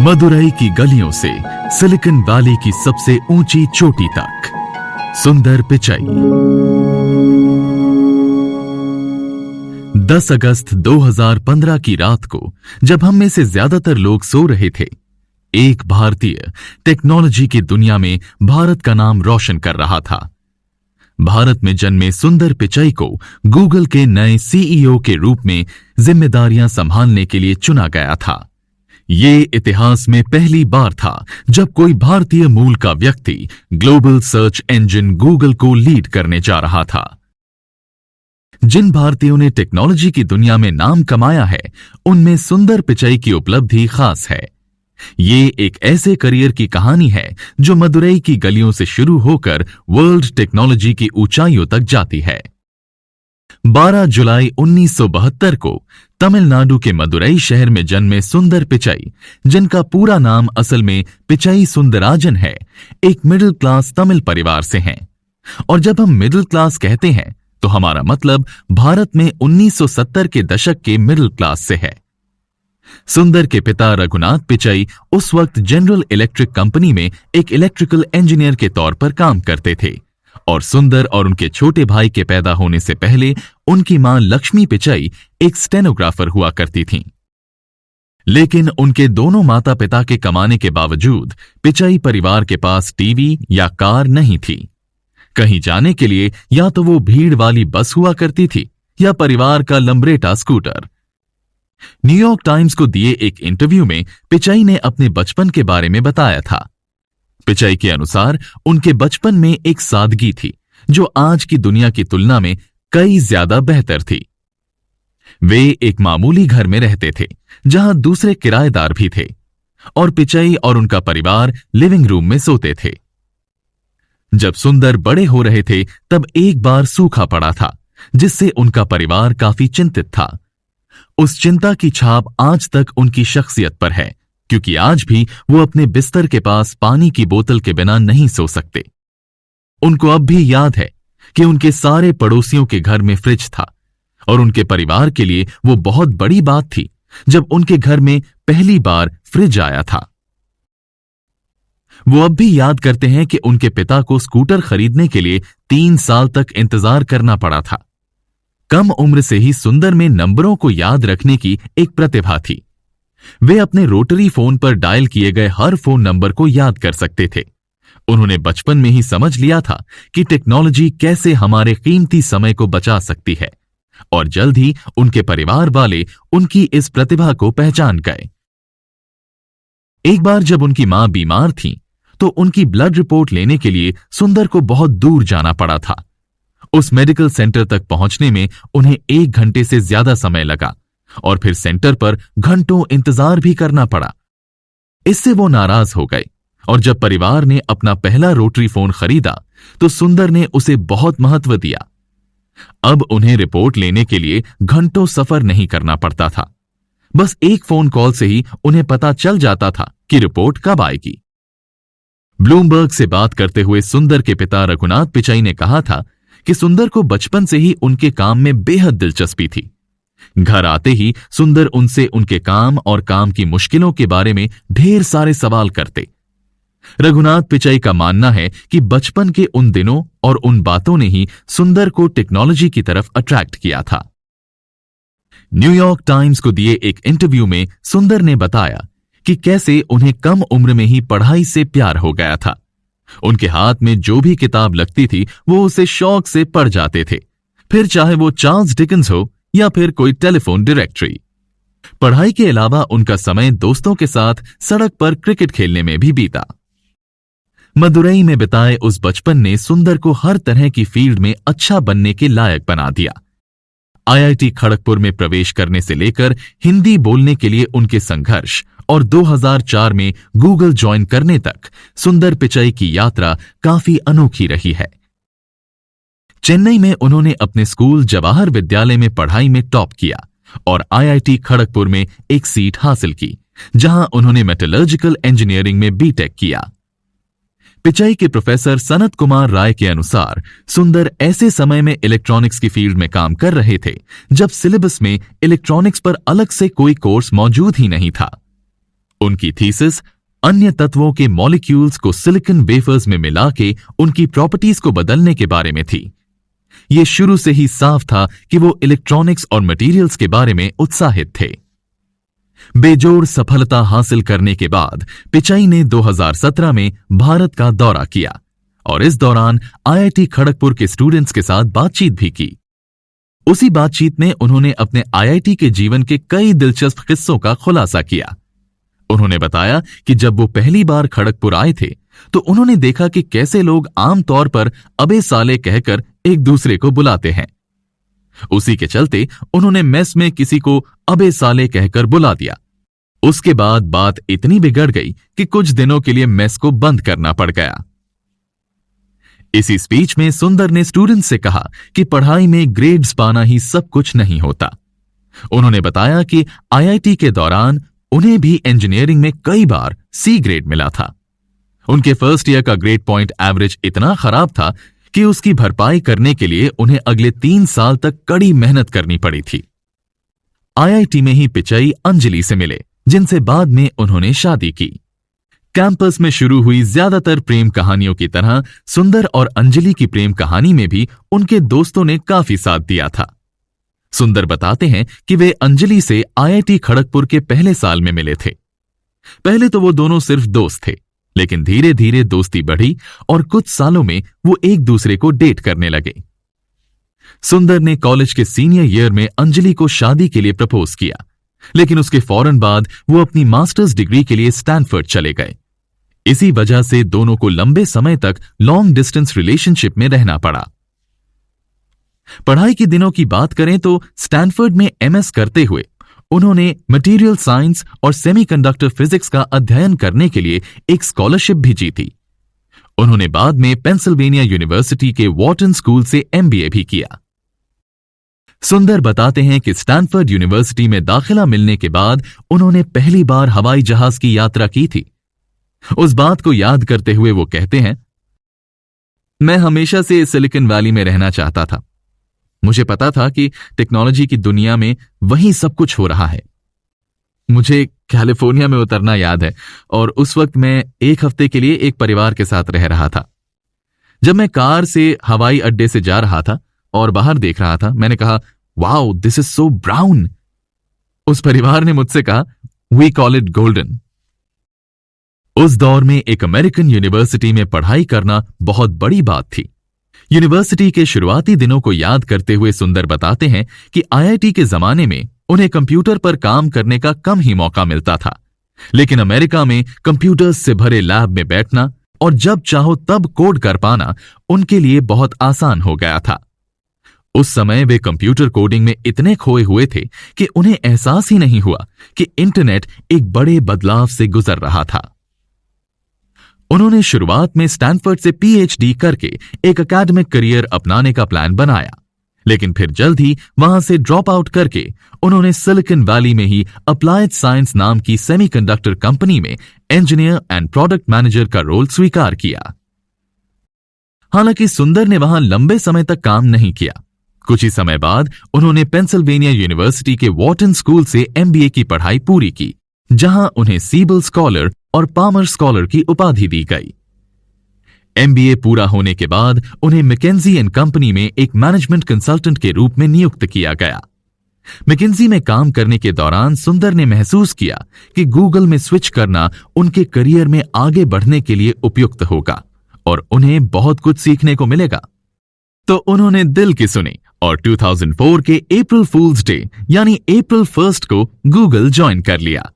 मदुरई की गलियों से सिलिकॉन वैली की सबसे ऊंची चोटी तक, सुंदर पिचई। 10 अगस्त 2015 की रात को जब हम में से ज्यादातर लोग सो रहे थे, एक भारतीय टेक्नोलॉजी की दुनिया में भारत का नाम रोशन कर रहा था। भारत में जन्मे सुंदर पिचई को गूगल के नए सीईओ के रूप में जिम्मेदारियां संभालने के लिए चुना गया था। ये इतिहास में पहली बार था जब कोई भारतीय मूल का व्यक्ति ग्लोबल सर्च इंजन गूगल को लीड करने जा रहा था। जिन भारतीयों ने टेक्नोलॉजी की दुनिया में नाम कमाया है, उनमें सुंदर पिचई की उपलब्धि खास है। ये एक ऐसे करियर की कहानी है जो मदुरई की गलियों से शुरू होकर वर्ल्ड टेक्नोलॉजी की ऊंचाइयों तक जाती है। 12 जुलाई 1972 को तमिलनाडु के मदुरई शहर में जन्मे सुंदर पिचई, जिनका पूरा नाम असल में पिचई सुंदराजन है, एक मिडिल क्लास तमिल परिवार से हैं। और जब हम मिडिल क्लास कहते हैं तो हमारा मतलब भारत में 1970 के दशक के मिडिल क्लास से है। सुंदर के पिता रघुनाथ पिचई उस वक्त जनरल इलेक्ट्रिक कंपनी में एक इलेक्ट्रिकल इंजीनियर के तौर पर काम करते थे, और सुंदर और उनके छोटे भाई के पैदा होने से पहले उनकी मां लक्ष्मी पिचई एक स्टेनोग्राफर हुआ करती थीं। लेकिन उनके दोनों माता पिता के कमाने के बावजूद पिचई परिवार के पास टीवी या कार नहीं थी। कहीं जाने के लिए या तो वो भीड़ वाली बस हुआ करती थी या परिवार का लंबरेटा स्कूटर। न्यूयॉर्क टाइम्स को दिए एक इंटरव्यू में पिचई ने अपने बचपन के बारे में बताया था। पिचई के अनुसार उनके बचपन में एक सादगी थी जो आज की दुनिया की तुलना में कई ज्यादा बेहतर थी। वे एक मामूली घर में रहते थे जहां दूसरे किराएदार भी थे, और पिचई और उनका परिवार लिविंग रूम में सोते थे। जब सुंदर बड़े हो रहे थे तब एक बार सूखा पड़ा था, जिससे उनका परिवार काफी चिंतित था। उस चिंता की छाप आज तक उनकी शख्सियत पर है, क्योंकि आज भी वो अपने बिस्तर के पास पानी की बोतल के बिना नहीं सो सकते। उनको अब भी याद है कि उनके सारे पड़ोसियों के घर में फ्रिज था, और उनके परिवार के लिए वो बहुत बड़ी बात थी जब उनके घर में पहली बार फ्रिज आया था। वो अब भी याद करते हैं कि उनके पिता को स्कूटर खरीदने के लिए 3 साल तक इंतजार करना पड़ा था। कम उम्र से ही सुंदर में नंबरों को याद रखने की एक प्रतिभा थी। वे अपने रोटरी फोन पर डायल किए गए हर फोन नंबर को याद कर सकते थे। उन्होंने बचपन में ही समझ लिया था कि टेक्नोलॉजी कैसे हमारे कीमती समय को बचा सकती है, और जल्द ही उनके परिवार वाले उनकी इस प्रतिभा को पहचान गए। एक बार जब उनकी मां बीमार थी तो उनकी ब्लड रिपोर्ट लेने के लिए सुंदर को बहुत दूर जाना पड़ा था। उस मेडिकल सेंटर तक पहुंचने में उन्हें 1 घंटे से ज्यादा समय लगा, और फिर सेंटर पर घंटों इंतजार भी करना पड़ा। इससे वो नाराज हो गए, और जब परिवार ने अपना पहला रोटरी फोन खरीदा तो सुंदर ने उसे बहुत महत्व दिया। अब उन्हें रिपोर्ट लेने के लिए घंटों सफर नहीं करना पड़ता था। बस एक फोन कॉल से ही उन्हें पता चल जाता था कि रिपोर्ट कब आएगी। ब्लूमबर्ग से बात करते हुए सुंदर के पिता रघुनाथ पिचई ने कहा था कि सुंदर को बचपन से ही उनके काम में बेहद दिलचस्पी थी। घर आते ही सुंदर उनसे उनके काम और काम की मुश्किलों के बारे में ढेर सारे सवाल करते। रघुनाथ पिचई का मानना है कि बचपन के उन दिनों और उन बातों ने ही सुंदर को टेक्नोलॉजी की तरफ अट्रैक्ट किया था। न्यूयॉर्क टाइम्स को दिए एक इंटरव्यू में सुंदर ने बताया कि कैसे उन्हें कम उम्र में ही पढ़ाई से प्यार हो गया था। उनके हाथ में जो भी किताब लगती थी वो उसे शौक से पढ़ जाते थे, फिर चाहे वो चार्ल्स डिकेंस हो या फिर कोई टेलीफोन डायरेक्टरी। पढ़ाई के अलावा उनका समय दोस्तों के साथ सड़क पर क्रिकेट खेलने में भी बीता। मदुरई में बिताए उस बचपन ने सुंदर को हर तरह की फील्ड में अच्छा बनने के लायक बना दिया। आईआईटी खड़गपुर में प्रवेश करने से लेकर हिंदी बोलने के लिए उनके संघर्ष और 2004 में गूगल ज्वाइन करने तक सुंदर पिचई की यात्रा काफी अनोखी रही है। चेन्नई में उन्होंने अपने स्कूल जवाहर विद्यालय में पढ़ाई में टॉप किया और आईआईटी खड़गपुर में एक सीट हासिल की, जहां उन्होंने मेटलर्जिकल इंजीनियरिंग में बीटेक किया। पिचई के प्रोफेसर सनत कुमार राय के अनुसार सुंदर ऐसे समय में इलेक्ट्रॉनिक्स की फील्ड में काम कर रहे थे जब सिलेबस में इलेक्ट्रॉनिक्स पर अलग से कोई कोर्स मौजूद ही नहीं था। उनकी थीसिस अन्य तत्वों के मॉलिक्यूल्स को सिलिकॉन वेफर्स में मिला के उनकी प्रॉपर्टीज को बदलने के बारे में थी। यह शुरू से ही साफ था कि वो इलेक्ट्रॉनिक्स और मटेरियल्स के बारे में उत्साहित थे। बेजोड़ सफलता हासिल करने के बाद पिचाई ने 2017 में भारत का दौरा किया और इस दौरान आईआईटी खड़गपुर के स्टूडेंट्स के साथ बातचीत भी की। उसी बातचीत में उन्होंने अपने आईआईटी के जीवन के कई दिलचस्प किस्सों का खुलासा किया। उन्होंने बताया कि जब वो पहली बार खड़गपुर आए थे तो उन्होंने देखा कि कैसे लोग आमतौर पर अबे साले कहकर एक दूसरे को बुलाते हैं। उसी के चलते उन्होंने मेस में किसी को अबे साले कहकर बुला दिया। उसके बाद बात इतनी बिगड़ गई कि कुछ दिनों के लिए मेस को बंद करना पड़ गया। इसी स्पीच में सुंदर ने स्टूडेंट्स से कहा कि पढ़ाई में ग्रेड्स पाना ही सब कुछ नहीं होता। उन्होंने बताया कि आईआईटी के दौरान उन्हें भी इंजीनियरिंग में कई बार सी ग्रेड मिला था। उनके फर्स्ट ईयर का ग्रेड पॉइंट एवरेज इतना खराब था कि उसकी भरपाई करने के लिए उन्हें अगले 3 साल तक कड़ी मेहनत करनी पड़ी थी। आईआईटी में ही पिचाई अंजलि से मिले, जिनसे बाद में उन्होंने शादी की। कैंपस में शुरू हुई ज्यादातर प्रेम कहानियों की तरह सुंदर और अंजलि की प्रेम कहानी में भी उनके दोस्तों ने काफी साथ दिया था। सुंदर बताते हैं कि वे अंजलि से आईआईटी खड़गपुर के पहले साल में मिले थे। पहले तो वो दोनों सिर्फ दोस्त थे, लेकिन धीरे धीरे दोस्ती बढ़ी और कुछ सालों में वो एक दूसरे को डेट करने लगे। सुंदर ने कॉलेज के सीनियर ईयर में अंजलि को शादी के लिए प्रपोज किया, लेकिन उसके फौरन बाद वो अपनी मास्टर्स डिग्री के लिए स्टैनफोर्ड चले गए। इसी वजह से दोनों को लंबे समय तक लॉन्ग डिस्टेंस रिलेशनशिप में रहना पड़ा। पढ़ाई के दिनों की बात करें तो स्टैनफोर्ड में एमएस करते हुए उन्होंने मटेरियल साइंस और सेमीकंडक्टर फिजिक्स का अध्ययन करने के लिए एक स्कॉलरशिप भी जीती। उन्होंने बाद में पेंसिल्वेनिया यूनिवर्सिटी के वॉर्टन स्कूल से एमबीए भी किया। सुंदर बताते हैं कि स्टैनफोर्ड यूनिवर्सिटी में दाखिला मिलने के बाद उन्होंने पहली बार हवाई जहाज की यात्रा की थी। उस बात को याद करते हुए वो कहते हैं, मैं हमेशा से सिलिकॉन वैली में रहना चाहता था। मुझे पता था कि टेक्नोलॉजी की दुनिया में वही सब कुछ हो रहा है। मुझे कैलिफोर्निया में उतरना याद है और उस वक्त मैं 1 हफ्ते के लिए एक परिवार के साथ रह रहा था। जब मैं कार से हवाई अड्डे से जा रहा था और बाहर देख रहा था, मैंने कहा, wow, this is so brown. उस परिवार ने मुझसे कहा, वी कॉल इट गोल्डन। उस दौर में एक अमेरिकन यूनिवर्सिटी में पढ़ाई करना बहुत बड़ी बात थी। यूनिवर्सिटी के शुरुआती दिनों को याद करते हुए सुंदर बताते हैं कि आईआईटी के जमाने में उन्हें कंप्यूटर पर काम करने का कम ही मौका मिलता था, लेकिन अमेरिका में कंप्यूटर्स से भरे लैब में बैठना और जब चाहो तब कोड कर पाना उनके लिए बहुत आसान हो गया था। उस समय वे कंप्यूटर कोडिंग में इतने खोए हुए थे कि उन्हें एहसास ही नहीं हुआ कि इंटरनेट एक बड़े बदलाव से गुजर रहा था। उन्होंने शुरुआत में स्टैनफोर्ड से पीएचडी करके एक एकेडमिक करियर अपनाने का प्लान बनाया, लेकिन फिर जल्द ही वहां से ड्रॉप आउट करके उन्होंने सिलिकॉन वैली में ही अप्लाइड साइंस नाम की सेमीकंडक्टर कंपनी में इंजीनियर एंड प्रोडक्ट मैनेजर का रोल स्वीकार किया। हालांकि सुंदर ने वहां लंबे समय तक काम नहीं किया। कुछ ही समय बाद उन्होंने पेंसिल्वेनिया यूनिवर्सिटी के वॉर्टन स्कूल से एमबीए की पढ़ाई पूरी की, जहां उन्हें सीबल स्कॉलर और पामर स्कॉलर की उपाधि दी गई। एमबीए पूरा होने के बाद उन्हें मैकेंजी एंड कंपनी में एक मैनेजमेंट कंसल्टेंट के रूप में नियुक्त किया गया। मैकेंजी में काम करने के दौरान सुंदर ने महसूस किया कि गूगल में स्विच करना उनके करियर में आगे बढ़ने के लिए उपयुक्त होगा और उन्हें बहुत कुछ सीखने को मिलेगा। तो उन्होंने दिल की सुनी और 2004 के अप्रैल फूल्स डे यानी अप्रैल 1 को गूगल ज्वाइन कर लिया।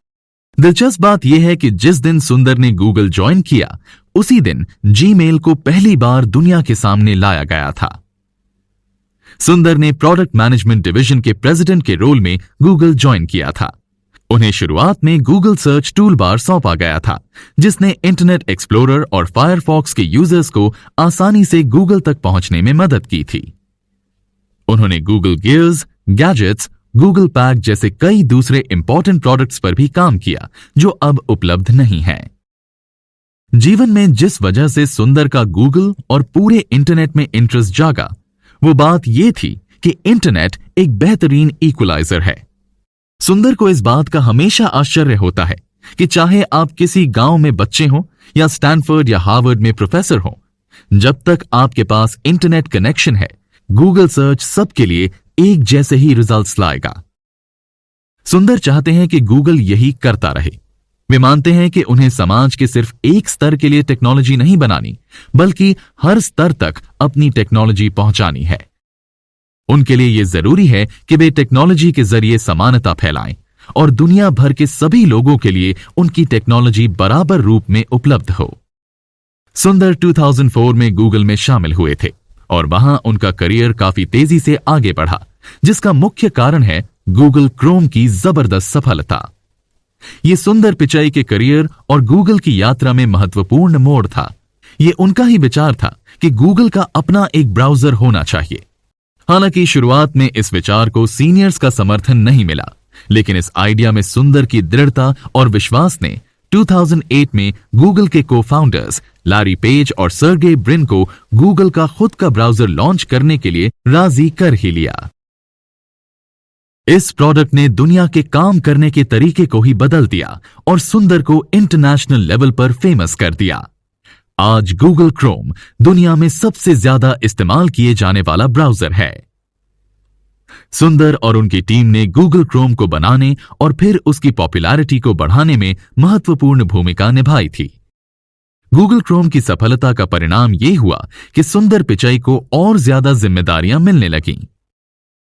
दिलचस्प बात यह है कि जिस दिन सुंदर ने गूगल ज्वाइन किया, उसी दिन जीमेल को पहली बार दुनिया के सामने लाया गया था। सुंदर ने प्रोडक्ट मैनेजमेंट डिवीजन के प्रेसिडेंट के रोल में गूगल ज्वाइन किया था। उन्हें शुरुआत में गूगल सर्च टूल बार सौंपा गया था, जिसने इंटरनेट एक्सप्लोरर और फायरफॉक्स के यूजर्स को आसानी से गूगल तक पहुंचने में मदद की थी। उन्होंने Google gears, gadgets, Google pack जैसे कई दूसरे इंपॉर्टेंट प्रोडक्ट्स पर भी काम किया जो अब उपलब्ध नहीं है। जीवन में जिस वजह से सुंदर का गूगल और पूरे इंटरनेट में इंटरेस्ट जागा, वो बात यह थी कि इंटरनेट एक बेहतरीन इक्वलाइजर है। सुंदर को इस बात का हमेशा आश्चर्य होता है कि चाहे आप किसी गांव में बच्चे हों या स्टैनफोर्ड या हार्वर्ड में प्रोफेसर हों, जब तक आपके पास इंटरनेट कनेक्शन है, गूगल सर्च सबके लिए एक जैसे ही रिजल्ट्स लाएगा। सुंदर चाहते हैं कि गूगल यही करता रहे। वे मानते हैं कि उन्हें समाज के सिर्फ एक स्तर के लिए टेक्नोलॉजी नहीं बनानी, बल्कि हर स्तर तक अपनी टेक्नोलॉजी पहुंचानी है। उनके लिए यह जरूरी है कि वे टेक्नोलॉजी के जरिए समानता फैलाएं और दुनिया भर के सभी लोगों के लिए उनकी टेक्नोलॉजी बराबर रूप में उपलब्ध हो। सुंदर 2004 में गूगल में शामिल हुए थे और वहां उनका करियर काफी तेजी से आगे बढ़ा, जिसका मुख्य कारण है गूगल क्रोम की जबरदस्त सफलता। यह सुंदर पिचाई के करियर और गूगल की यात्रा में महत्वपूर्ण मोड़ था। यह उनका ही विचार था कि गूगल का अपना एक ब्राउजर होना चाहिए। हालांकि शुरुआत में इस विचार को सीनियर्स का समर्थन नहीं मिला, लेकिन इस आइडिया में सुंदर की दृढ़ता और विश्वास ने 2008 में गूगल के को-फाउंडर्स लैरी पेज और सर्गे ब्रिन को गूगल का खुद का ब्राउजर लॉन्च करने के लिए राजी कर ही लिया। इस प्रोडक्ट ने दुनिया के काम करने के तरीके को ही बदल दिया और सुंदर को इंटरनेशनल लेवल पर फेमस कर दिया। आज गूगल क्रोम दुनिया में सबसे ज्यादा इस्तेमाल किए जाने वाला ब्राउजर है। सुंदर और उनकी टीम ने गूगल क्रोम को बनाने और फिर उसकी पॉपुलैरिटी को बढ़ाने में महत्वपूर्ण भूमिका निभाई थी। गूगल क्रोम की सफलता का परिणाम यह हुआ कि सुंदर पिचाई को और ज्यादा जिम्मेदारियां मिलने लगीं।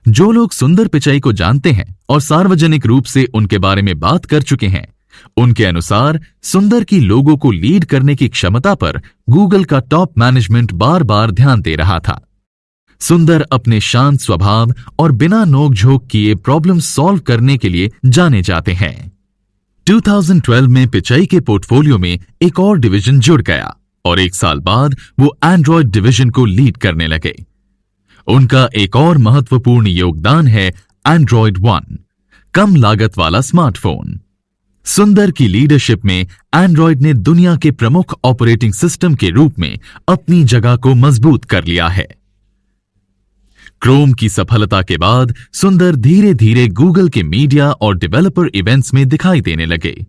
जो लोग सुंदर पिचाई को जानते हैं और सार्वजनिक रूप से उनके बारे में बात कर चुके हैं, उनके अनुसार सुंदर की लोगों को लीड करने की क्षमता पर गूगल का टॉप मैनेजमेंट बार बार ध्यान दे रहा था। सुंदर अपने शांत स्वभाव और बिना नोक-झोंक किए प्रॉब्लम सॉल्व करने के लिए जाने जाते हैं। 2012 में पिचाई के पोर्टफोलियो में एक और डिवीजन जुड़ गया और एक साल बाद वो एंड्रॉयड डिवीजन को लीड करने लगे। उनका एक और महत्वपूर्ण योगदान है एंड्रॉयड वन, कम लागत वाला स्मार्टफोन। सुंदर की लीडरशिप में एंड्रॉयड ने दुनिया के प्रमुख ऑपरेटिंग सिस्टम के रूप में अपनी जगह को मजबूत कर लिया है। क्रोम की सफलता के बाद सुंदर धीरे धीरे गूगल के मीडिया और डेवलपर इवेंट्स में दिखाई देने लगे।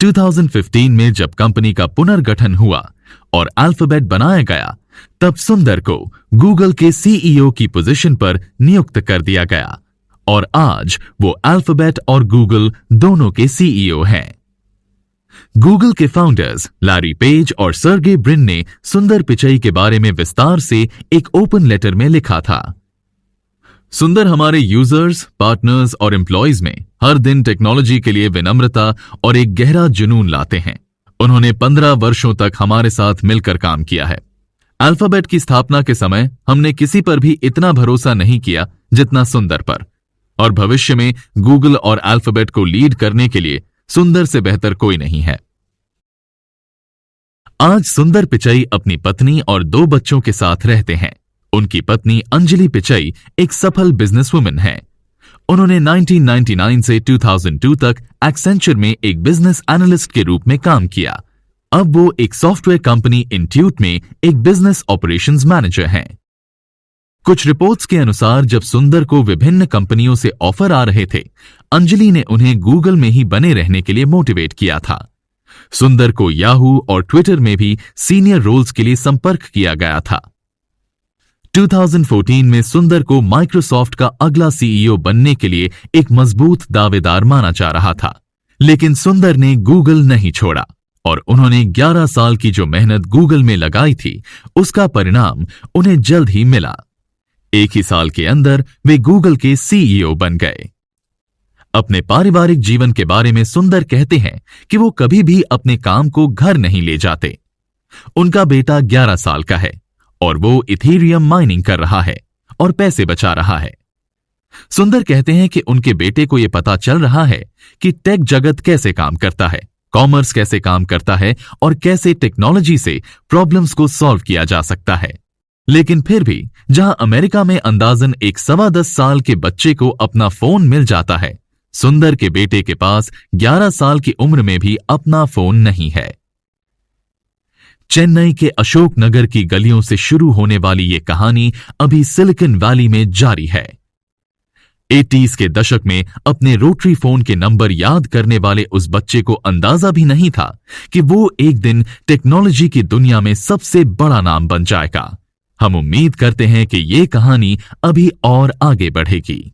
2015 में जब कंपनी का पुनर्गठन हुआ और अल्फाबेट बनाया गया, तब सुंदर को गूगल के सीईओ की पोजीशन पर नियुक्त कर दिया गया और आज वो अल्फाबेट और गूगल दोनों के सीईओ हैं। गूगल के फाउंडर्स लैरी पेज और सर्गे ब्रिन ने सुंदर पिचाई के बारे में विस्तार से एक ओपन लेटर में लिखा था। सुंदर हमारे यूजर्स, पार्टनर्स और एम्प्लॉयज में हर दिन टेक्नोलॉजी के लिए विनम्रता और एक गहरा जुनून लाते हैं। उन्होंने 15 वर्षों तक हमारे साथ मिलकर काम किया है। अल्फाबेट की स्थापना के समय हमने किसी पर भी इतना भरोसा नहीं किया जितना सुंदर पर, और भविष्य में गूगल और अल्फाबेट को लीड करने के लिए सुंदर से बेहतर कोई नहीं है। आज सुंदर पिचाई अपनी पत्नी और 2 बच्चों के साथ रहते हैं। उनकी पत्नी अंजलि पिचाई एक सफल बिजनेसवुमन है। उन्होंने 1999 से 2002 तक एक्सेंचर में एक बिजनेस एनालिस्ट के रूप में काम किया। अब वो एक सॉफ्टवेयर कंपनी इंट्यूट में एक बिजनेस ऑपरेशंस मैनेजर हैं। कुछ रिपोर्ट्स के अनुसार जब सुंदर को विभिन्न कंपनियों से ऑफर आ रहे थे, अंजलि ने उन्हें गूगल में ही बने रहने के लिए मोटिवेट किया था। सुंदर को याहू और ट्विटर में भी सीनियर रोल्स के लिए संपर्क किया गया था। 2014 में सुंदर को माइक्रोसॉफ्ट का अगला सीईओ बनने के लिए एक मजबूत दावेदार माना जा रहा था, लेकिन सुंदर ने गूगल नहीं छोड़ा और उन्होंने 11 साल की जो मेहनत गूगल में लगाई थी, उसका परिणाम उन्हें जल्द ही मिला। एक ही साल के अंदर वे गूगल के सीईओ बन गए। अपने पारिवारिक जीवन के बारे में सुंदर कहते हैं कि वो कभी भी अपने काम को घर नहीं ले जाते। उनका बेटा 11 साल का है और वो इथेरियम माइनिंग कर रहा है और पैसे बचा रहा है। सुंदर कहते हैं कि उनके बेटे को यह पता चल रहा है कि टेक जगत कैसे काम करता है, कॉमर्स कैसे काम करता है और कैसे टेक्नोलॉजी से प्रॉब्लम्स को सॉल्व किया जा सकता है। लेकिन फिर भी जहां अमेरिका में अंदाजन एक 10.25 साल के बच्चे को अपना फोन मिल जाता है, सुंदर के बेटे के पास 11 साल की उम्र में भी अपना फोन नहीं है। चेन्नई के अशोक नगर की गलियों से शुरू होने वाली ये कहानी अभी सिलिकॉन वैली में जारी है। 80s के दशक में अपने रोटरी फोन के नंबर याद करने वाले उस बच्चे को अंदाजा भी नहीं था कि वो एक दिन टेक्नोलॉजी की दुनिया में सबसे बड़ा नाम बन जाएगा। हम उम्मीद करते हैं कि ये कहानी अभी और आगे बढ़ेगी।